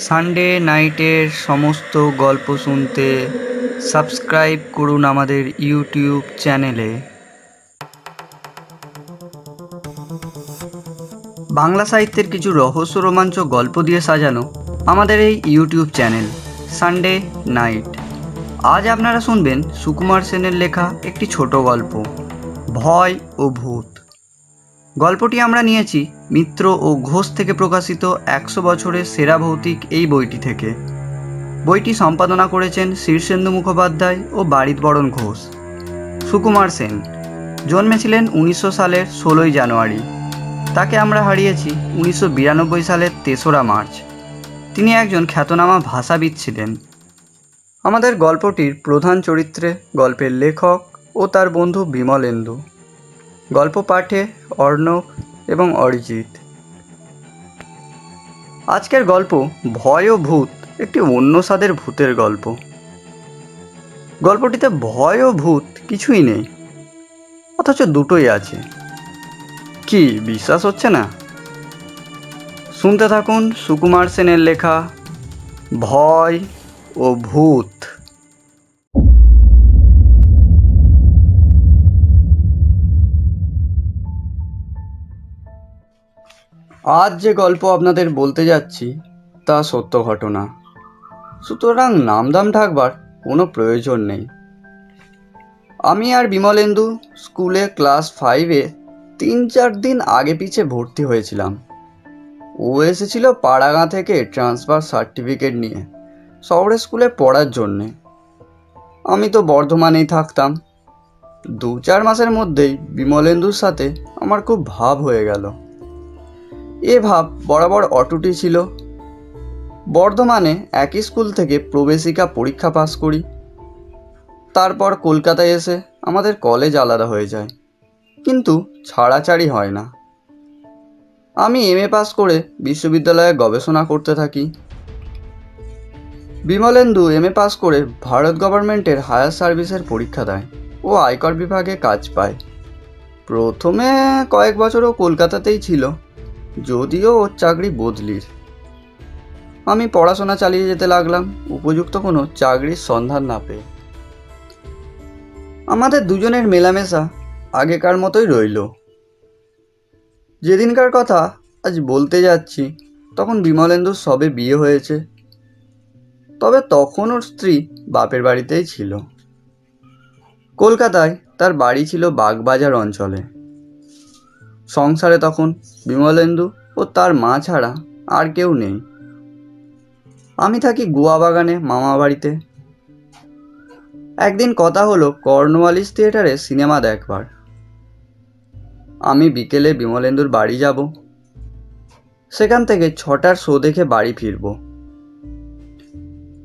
Sunday নাইটের সমস্ত গল্প শুনতে সাবস্ক্রাইব করুন আমাদের ইউটিউব চ্যানেলে। বাংলা সাহিত্যের কিছু রহস্য রোমাঞ্চ গল্প দিয়ে সাজানো আমাদের এই ইউটিউব চ্যানেল সানডে নাইট। আজ আপনারা শুনবেন সুকুমার সেনের লেখা একটি ছোট গল্প, ভয় ও ভূত। গল্পটি আমরা নিয়েছি মিত্র ও ঘোষ থেকে প্রকাশিত 100 বছরের সেরা ভৌতিক এই বইটি থেকে। বইটি সম্পাদনা করেছেন শীর্ষেন্দু মুখোপাধ্যায় ও বারিতবরণ ঘোষ। সুকুমার সেন জন্মেছিলেন 1900 সালের 16ই জানুয়ারি। তাকে আমরা হারিয়েছি 1992 সালের 3রা মার্চ। তিনি একজন খ্যাতনামা ভাষাবিদ ছিলেন। আমাদের গল্পটির প্রধান চরিত্রে গল্পের লেখক ও তার বন্ধু বিমলেন্দু। গল্প পাঠে অর্ণব এবং অরিজিৎ। আজকের গল্প ভয় ও ভূত, একটি অন্য স্বাদের ভূতের গল্প। গল্পটিতে ভয় ও ভূত কিছুই নেই, অথচ দুটোই আছে। কি বিশ্বাস হচ্ছে না? শুনতে থাকুন সুকুমার সেনের লেখা ভয় ও ভূত। আজ যে গল্প আপনাদের বলতে যাচ্ছি তা সত্য ঘটনা, সুতরাং নামদাম ঢাকবার কোনো প্রয়োজন নেই। আমি আর বিমলেন্দু স্কুলে ক্লাস 5-এ 3-4 দিন আগে পিছে ভর্তি হয়েছিলাম। ও এসেছিল পাড়াগাঁ থেকে ট্রান্সফার সার্টিফিকেট নিয়ে শহরের স্কুলে পড়ার জন্যে। আমি তো বর্ধমানেই থাকতাম। 2-4 মাসের মধ্যেই বিমলেন্দুর সাথে আমার খুব ভাব হয়ে গেল। এ ভাব বরাবর অটুটি ছিল। বর্ধমানে একই স্কুল থেকে প্রবেশিকা পরীক্ষা পাস করি। তারপর কলকাতায় এসে আমাদের কলেজ আলাদা হয়ে যায়, কিন্তু ছাড়াছাড়ি হয় না। আমি এমএ পাস করে বিশ্ববিদ্যালয়ে গবেষণা করতে থাকি। বিমলেন্দু এমএ পাস করে ভারত গভর্নমেন্টের হায়ার সার্ভিসের পরীক্ষা দেয় ও আয়কর বিভাগে কাজ পায়। প্রথমে কয়েক বছরও কলকাতাতেই ছিল, যদিও ওর চাকরি বদলির। আমি পড়াশোনা চালিয়ে যেতে লাগলাম, উপযুক্ত কোনো চাকরির সন্ধান না পেয়ে। আমাদের দুজনের মেলামেশা আগেকার মতোই রইল। যেদিনকার কথা আজ বলতে যাচ্ছি তখন বিমলেন্দুর সবে বিয়ে হয়েছে, তবে তখন ওর স্ত্রী বাপের বাড়িতেই ছিল। কলকাতায় তার বাড়ি ছিল বাগবাজার অঞ্চলে। সংসারে তখন বিমলেন্দু ও তার মা ছাড়া আর কেউ নেই। আমি থাকি গোয়া বাগানে মামা বাড়িতে। একদিন কথা হলো কর্নওয়ালিস থিয়েটারে সিনেমা দেখবার। আমি বিকেলে বিমলেন্দুর বাড়ি যাব, সেখান থেকে 6টার শো দেখে বাড়ি ফিরব।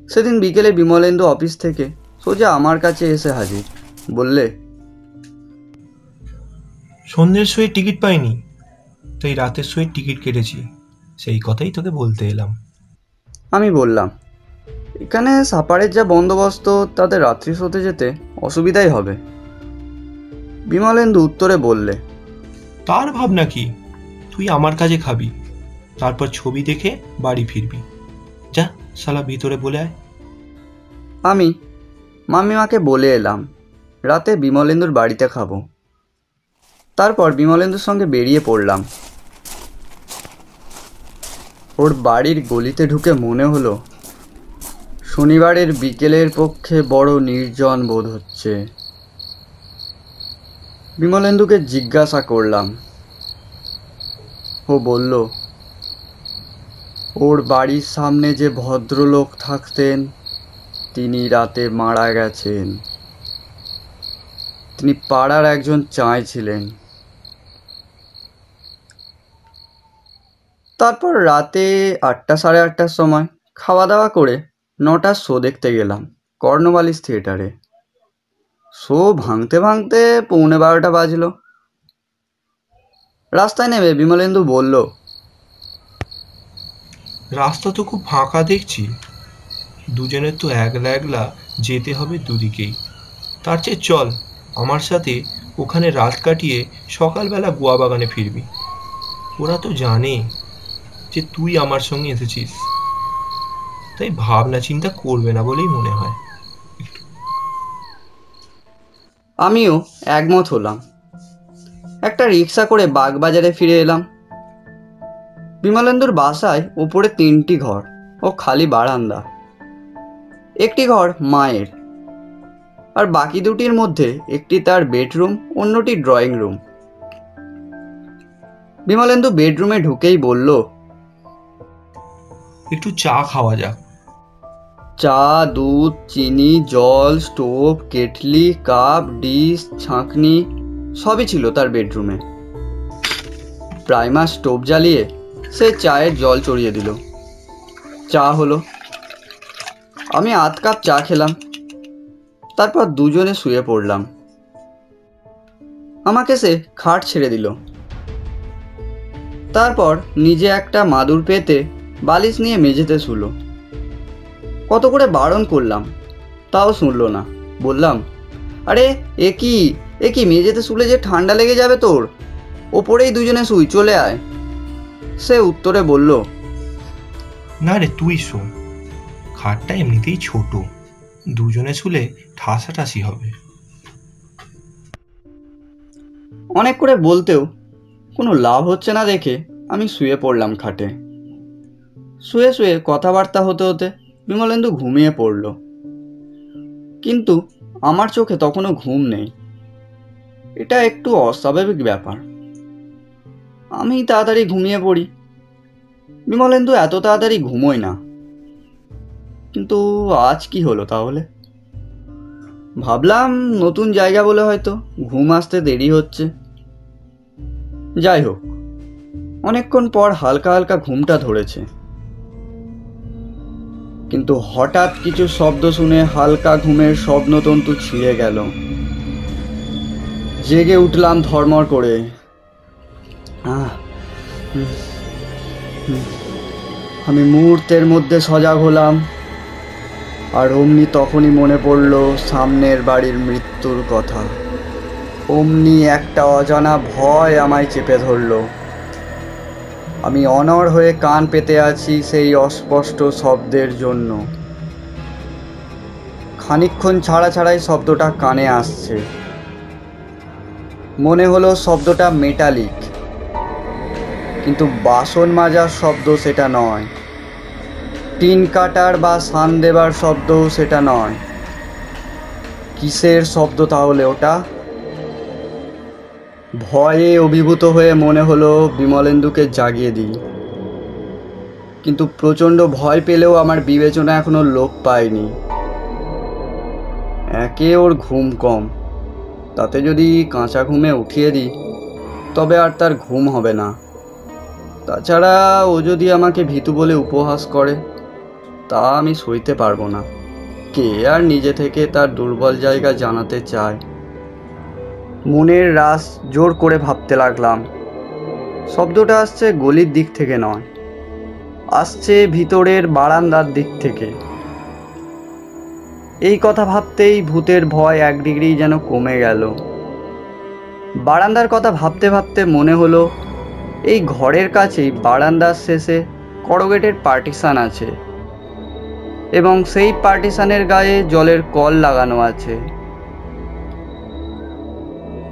সেদিন বিকেলে বিমলেন্দু অফিস থেকে সোজা আমার কাছে এসে হাজির। বললে, সন্ধ্যের শোয়ে টিকিট পাইনি, তাই রাতের শোয়ে টিকিট কেটেছি। সেই কথাই তোকে বলতে এলাম। আমি বললাম, এখানে সাপারের যা বন্দোবস্ত তাতে রাত্রি শোতে যেতে অসুবিধাই হবে। বিমলেন্দু উত্তরে বললে, তার ভাবনা কি, তুই আমার কাছে খাবি, তারপর ছবি দেখে বাড়ি ফিরবি। যা শালা ভিতরে বলে আয়। আমি মামিমাকে বলে এলাম রাতে বিমলেন্দুর বাড়িতে খাবো। তারপর বিমলেন্দুর সঙ্গে বেরিয়ে পড়লাম। ওর বাড়ির গলিতে ঢুকে মনে হলো শনিবারের বিকেলের পক্ষে বড় নির্জন বোধ হচ্ছে। বিমলেন্দুকে জিজ্ঞাসা করলাম। ও বলল, ওর বাড়ির সামনে যে ভদ্রলোক থাকতেন তিনি রাতে মারা গেছেন। তিনি পাড়ার একজন চাঁই ছিলেন। তারপর রাতে 8টা সাড়ে 8টার সময় খাওয়া দাওয়া করে 9টার শো দেখতে গেলাম কর্নওয়ালিস থিয়েটারে। শো ভাঙতে ভাঙতে 11:45 বাজলো। রাস্তায় নেমে বিমলেন্দু বলল, রাস্তা তো খুব ফাঁকা দেখছি, দুজনের তো একলা একলা যেতে হবে দুদিকেই। তার চেয়ে চল আমার সাথে ওখানে রাত কাটিয়ে সকালবেলা গোয়া বাগানে ফিরবি। ওরা তো জানে যে তুই আমার সঙ্গে এসেছিস। তাই ভাবনা চিন্তা করবে না বলেই মনে হয়। আমিও একমত হলাম। একটা রিক্সা করে বাগবাজারে ফিরে এলাম। বিমলেন্দুর বাসায় উপরে 3টি ঘর ও খালি বারান্দা। একটি ঘর মায়ের, আর বাকি দুটির মধ্যে একটি তার বেডরুম, অন্যটি ড্রয়িং রুম। বিমলেন্দু বেডরুমে ঢুকেই বলল, একটু চা খাওয়া যাক। চা, দুধ, চিনি, জল, স্টোভ, কেটলি, কাপ, ডিশ, ছাঁকনি সবই ছিল তার বেডরুমে। প্রাইমার স্টোভ জ্বালিয়ে সে চায়ের জল চড়িয়ে দিল। চা হলো। আমি আধ কাপ চা খেলাম। তারপর দুজনে শুয়ে পড়লাম। আমাকে সে খাট ছেড়ে দিল। তারপর নিজে একটা মাদুর পেতে বালিশ নিয়ে মেঝেতে শুলো। কত করে বারণ করলাম, তাও শুনলো না। বললাম, আরে এ কি মেঝেতে শুলে যে ঠান্ডা লেগে যাবে তোর, ওপরেই দুজনে শুই, চলে আয়। সে উত্তরে বলল, না রে, তুই শো, খাটটা এমনিতেই ছোট, দুজনে শুলে ঠাসাঠাসি হবে। অনেক করে বলতেও কোনো লাভ হচ্ছে না দেখে আমি শুয়ে পড়লাম খাটে। শুয়ে শুয়ে কথাবার্তা হতে হতে বিমলেন্দু ঘুমিয়ে পড়ল। কিন্তু আমার চোখে তখনও ঘুম নেই। এটা একটু অস্বাভাবিক ব্যাপার। আমি তাড়াতাড়ি ঘুমিয়ে পড়ি। বিমলেন্দু এত তাড়াতাড়ি ঘুমোয় না। কিন্তু আজ কি হলো তাহলে? ভাবলাম নতুন জায়গা বলে হয়তো ঘুম আসতে দেরি হচ্ছে। যাই হোক, অনেকক্ষণ পর হালকা হালকা ঘুমটা ধরেছে। কিন্তু হঠাৎ কিছু শব্দ শুনে হালকা ঘুমের স্বপ্নতন্তু ছিঁড়ে গেল। জেগে উঠলাম ধর্মর করে। আমি মুহূর্তের মধ্যে সজাগ হলাম। আর অমনি তখনই মনে পড়ল সামনের বাড়ির মৃত্যুর কথা। অমনি একটা অজানা ভয় আমায় চেপে ধরল। আমি অনড় হয়ে কান পেতে আছি সেই অস্পষ্ট শব্দের জন্য। খানিকক্ষণ ছাড়া ছাড়াই শব্দটা কানে আসছে। মনে হলো শব্দটা মেটালিক, কিন্তু বাসন মাজার শব্দ সেটা নয়, টিন কাটার বা সান দেবার শব্দও সেটা নয়। কিসের শব্দ তাহলে ওটা? ভয়ে অভিভূত হয়ে মনে হলো বিমলেন্দুকে জাগিয়ে দিই। কিন্তু প্রচণ্ড ভয় পেলেও আমার বিবেচনা এখনো লোপ পায়নি। একে ওর ঘুম কম, তাতে যদি কাঁচা ঘুমে উঠিয়ে দিই তবে আর তার ঘুম হবে না। তাছাড়া ও যদি আমাকে ভীতু বলে উপহাস করে তা আমি সইতে পারবো না। কে আর নিজে থেকে তার দুর্বল জায়গা জানাতে চায়? মনের রাস জোর করে ভাবতে লাগলাম। শব্দটা আসছে গলির দিক থেকে নয়, আসছে ভিতরের বারান্দার দিক থেকে। এই কথা ভাবতেই ভূতের ভয় 1 ডিগ্রি যেন কমে গেল। বারান্দার কথা ভাবতে ভাবতে মনে হলো এই ঘরের কাছেই বারান্দার শেষে করগেটের পার্টিশন আছে, এবং সেই পার্টিশনের গায়ে জলের কল লাগানো আছে।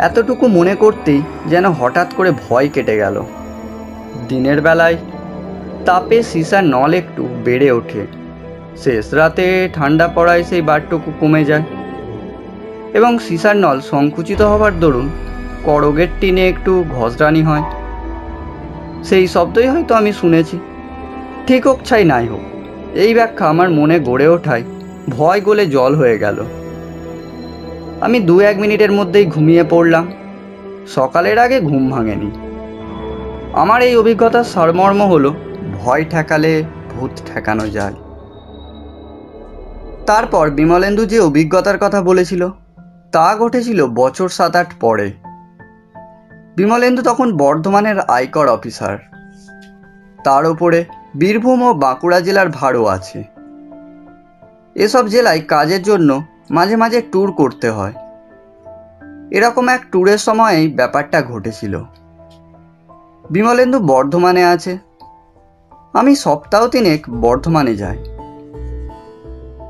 এতটুকু মনে করতেই যেন হঠাৎ করে ভয় কেটে গেল। দিনের বেলায় তাপে সিসার নল একটু বেড়ে ওঠে, শেষ রাতে ঠান্ডা পড়ায় সেই বারটুকু কমে যায়, এবং সিসার নল সংকুচিত হবার দরুন করগেট টিনে একটু ঘষরানি হয়। সেই শব্দই হয়তো আমি শুনেছি। ঠিক হোক ছাই নাই হোক, এই ব্যাখ্যা আমার মনে গড়ে ওঠায় ভয় গলে জল হয়ে গেল। আমি 2-1 মিনিটের মধ্যেই ঘুমিয়ে পড়লাম। সকালের আগে ঘুম ভাঙেনি। আমার এই অভিজ্ঞতার সারমর্ম হলো, ভয় ঠেকালে ভূত ঠেকানো যায়। তারপর বিমলেন্দু যে অভিজ্ঞতার কথা বলেছিল তা ঘটেছিল বছর 7-8 পরে। বিমলেন্দু তখন বর্ধমানের আয়কর অফিসার। তার ওপরে বীরভূম ও বাঁকুড়া জেলার ভারও আছে। এসব জেলায় কাজের জন্য মাঝে মাঝে ট্যুর করতে হয়। এরকম এক ট্যুরের সময়েই ব্যাপারটা ঘটেছিল। বিমলেন্দু বর্ধমানে আছে। আমি সপ্তাহ 3 বর্ধমানে যাই।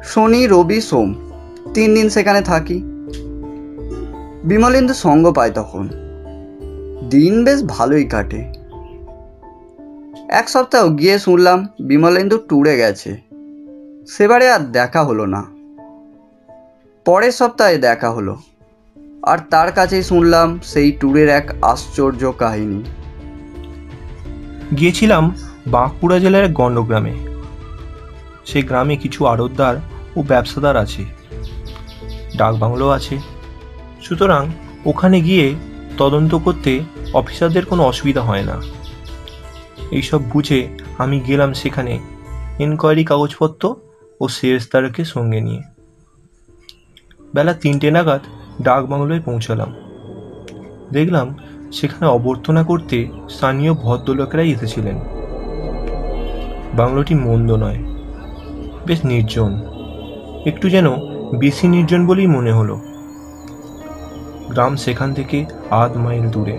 শনি, রবি, সোম 3 দিন সেখানে থাকি। বিমলেন্দু সঙ্গ পায় তখন। দিন বেশ ভালোই কাটে। এক সপ্তাহ গিয়ে শুনলাম বিমলেন্দু ট্যুরে গেছে। সেবারে আর দেখা হলো না। পরের সপ্তাহে দেখা হলো, আর তার কাছেই শুনলাম সেই ট্যুরের এক আশ্চর্য কাহিনী। গিয়েছিলাম বাঁকুড়া জেলার এক গণ্ডগ্রামে। সেই গ্রামে কিছু আড়তদার ও ব্যবসাদার আছে, ডাকবাংলো আছে। সুতরাং ওখানে গিয়ে তদন্ত করতে অফিসারদের কোনো অসুবিধা হয় না। এইসব বুঝে আমি গেলাম সেখানে এনকোয়ারি কাগজপত্র ও সেরেস্তারকে সঙ্গে নিয়ে। বেলা 3টে নাগাদ ডাকবাংলোয় পৌঁছালাম। দেখলাম সেখানে অভ্যর্থনা করতে স্থানীয় ভদ্রলোকেরাই এসেছিলেন। বাংলোটি মন্দ নয়, বেশ নির্জন, একটু যেন বেশি নির্জন বলেই মনে হলো। গ্রাম সেখান থেকে আধ মাইল দূরে।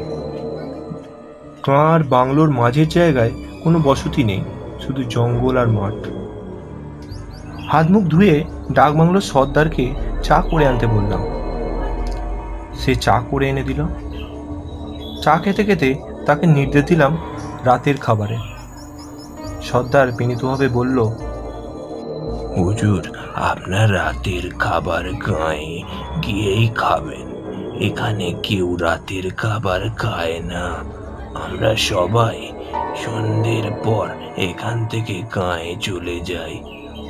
গাঁ আর বাংলোর মাঝের জায়গায় কোনো বসতি নেই, শুধু জঙ্গল আর মাঠ। হাত মুখ ধুয়ে ডাকবাংলোর সর্দারকে চা করে আনতে বললাম। সে চা করে এনে দিল। চা খেতে খেতে তাকে নির্দেশ দিলাম রাতের খাবারে। সর্দার বিনীতভাবে বলল, হুজুর, আপনার রাতের খাবার গাঁয়ে গিয়েই খাবেন। এখানে কেউ রাতের খাবার খায় না। আমরা সবাই সন্ধ্যের পর এখান থেকে গাঁয়ে চলে যাই।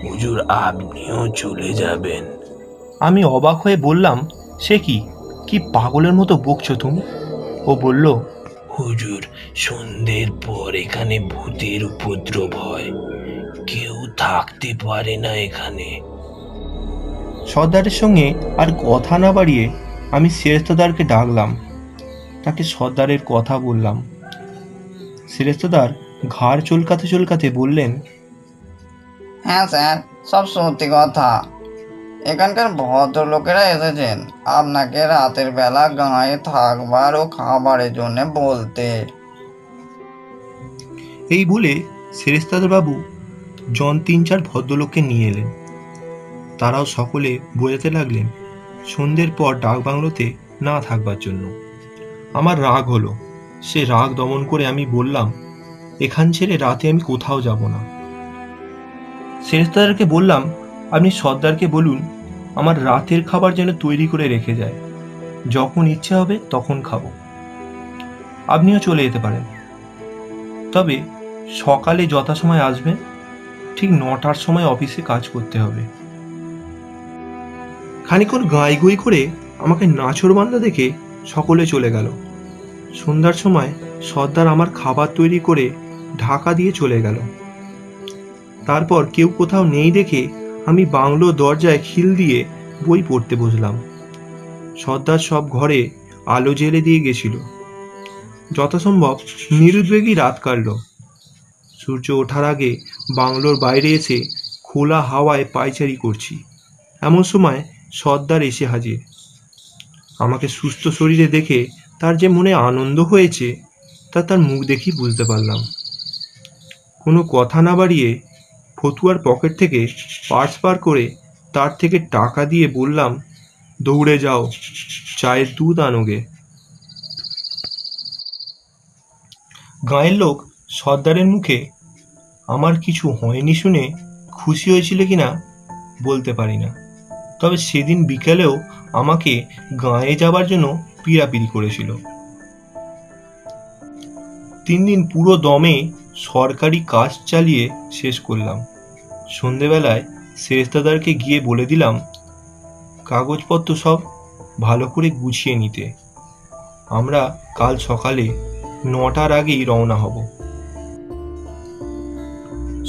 হুজুর, আপনিও চলে যাবেন? আমি অবাক হয়ে বললাম, সে কি কি পাগলের মতো বকছো তুমি? ও বলল, হুজুর, সন্ধ্যের পর এখানে ভূতের উপদ্রব হয়, কেউ থাকতে পারে না এখানে। সর্দারের সঙ্গে আর কথা না বাড়িয়ে আমি সেরেস্তাদারকে ডাকলাম। তাকে সর্দারের কথা বললাম। সেরেস্তাদার ঘাড় চুলকাতে চুলকাতে বললেন, হ্যাঁ স্যার, সব সত্যি কথা। এখানকার ভদ্রলোকেরা এসেছেন আপনাকে রাতের বেলা গাঁয়ে থাকবার ও খাবারের জন্য বলতে। এই বলে সেরেস্তাদার বাবু জন 3-4 ভদ্রলোককে নিয়ে এলেন। তারাও সকলে বোঝাতে লাগলেন সন্ধ্যের পর ডাকবাংলোতে না থাকবার জন্য। আমার রাগ হলো। সে রাগ দমন করে আমি বললাম, এখান ছেড়ে রাতে আমি কোথাও যাব না। সেরেস্তাদারকে বললাম, আপনি সর্দারকে বলুন আমার রাতের খাবার যেন তৈরি করে রেখে যায়, যখন ইচ্ছে হবে তখন খাবো। আপনিও চলে যেতে পারেন, তবে সকালে যথাসময় আসবেন। ঠিক 9টার সময় অফিসে কাজ করতে হবে। খানিকক্ষণ গাঁই করে আমাকে নাছোড়বান্দা দেখে সকলে চলে গেল। সন্ধ্যার সময় সর্দার আমার খাবার তৈরি করে ঢাকা দিয়ে চলে গেল। তারপর কেউ কোথাও নেই দেখে আমি বাংলোর দরজায় খিল দিয়ে বই পড়তে বসলাম। সর্দার সব ঘরে আলো জেলে দিয়ে গেছিল। যথাসম্ভব নিরুদ্বেগী রাত কাটল। সূর্য ওঠার আগে বাংলোর বাইরে এসে খোলা হাওয়ায় পায়চারি করছি। এমন সময় সর্দার এসে হাজির। আমাকে সুস্থ শরীরে দেখে তার যে মনে আনন্দ হয়েছে তা তার মুখ দেখেই বুঝতে পারলাম। কোনো কথা না বাড়িয়ে ফতুয়ার পকেট থেকে পার্স বার করে তার থেকে টাকা দিয়ে বললাম, দৌড়ে যাও, চায়ের দুধ আনোগে। গাঁয়ের লোক সর্দারের মুখে আমার কিছু হয়নি শুনে খুশি হয়েছিল কিনা বলতে পারি না, তবে সেদিন বিকেলেও আমাকে গাঁয়ে যাবার জন্য পিড়াপিড়ি করেছিল। 3 দিন পুরো দমে সরকারি কাজ চালিয়ে শেষ করলাম। সন্ধেবেলায় সেরেস্তাদারকে গিয়ে বলে দিলাম কাগজপত্র সব ভালো করে গুছিয়ে নিতে। আমরা কাল সকালে 9টার আগেই রওনা হব।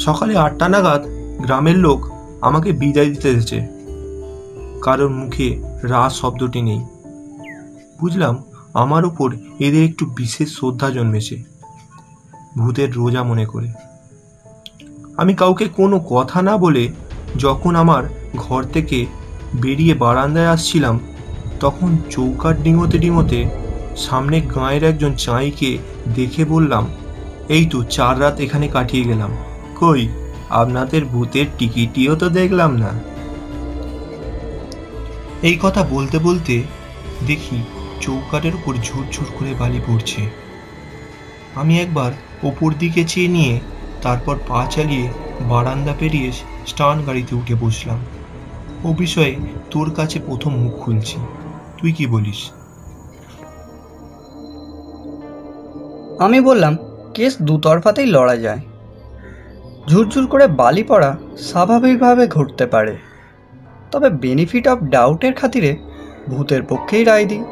সকালে 8টা নাগাদ গ্রামের লোক আমাকে বিদায় দিতে এসেছে। কারোর মুখে রা শব্দটি নেই। বুঝলাম আমার উপর এদের একটু বিশেষ শ্রদ্ধা জন্মেছে, ভূতের রোজা মনে করে। আমি কাউকে কোনো কথা না বলে যখন আমার ঘর থেকে বেরিয়ে বারান্দায় আসছিলাম, তখন চৌকাঠ ডিঙোতে ডিঙোতে সামনে গাঁয়ের একজন চাঁইকে দেখে বললাম, এই তো 4 রাত এখানে কাটিয়ে গেলাম, কই আপনাদের ভূতের টিকিটিও তো দেখলাম না। এই কথা বলতে বলতে দেখি চৌকাঠের উপর ঝুরঝুর করে বালি পড়ছে। আমি একবার ওপর দিকে চেয়ে নিয়ে তারপর পা চালিয়ে বারান্দা পেরিয়ে স্টান গাড়িতে উঠে বসলাম। ও বিষয়ে তোর কাছে প্রথম মুখ খুলছি, তুই কি বলিস? আমি বললাম, কেস দুতরফাতেই লড়া যায়। ঝুরঝুর করে বালি পড়া স্বাভাবিকভাবে ঘটতে পারে, তবে বেনিফিট অফ ডাউটের খাতিরে ভূতের পক্ষেই রায় দিই।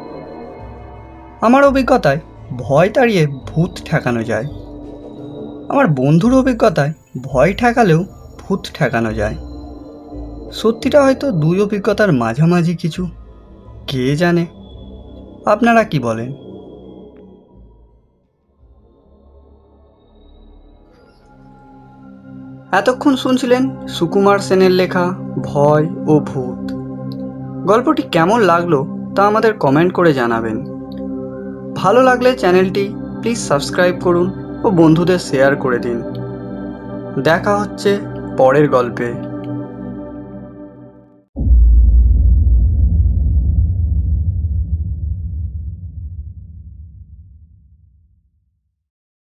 আমার অভিজ্ঞতায় ভয় তাড়িয়ে ভূত ঠেকানো যায়। আমার বন্ধুর অভিজ্ঞতায় ভয় ঠেকালেও ভূত ঠেকানো যায়। সত্যিটা হয়তো দুই অভিজ্ঞতার মাঝামাঝি কিছু, কে জানে। আপনারা কি বলেন? এতক্ষণ শুনছিলেন সুকুমার সেনের লেখা ভয় ও ভূত। গল্পটি কেমন লাগলো তা আমাদের কমেন্ট করে জানাবেন। ভালো লাগলে চ্যানেলটি প্লিজ সাবস্ক্রাইব করুন ও বন্ধুদের শেয়ার করে দিন। দেখা হচ্ছে পরের গল্পে।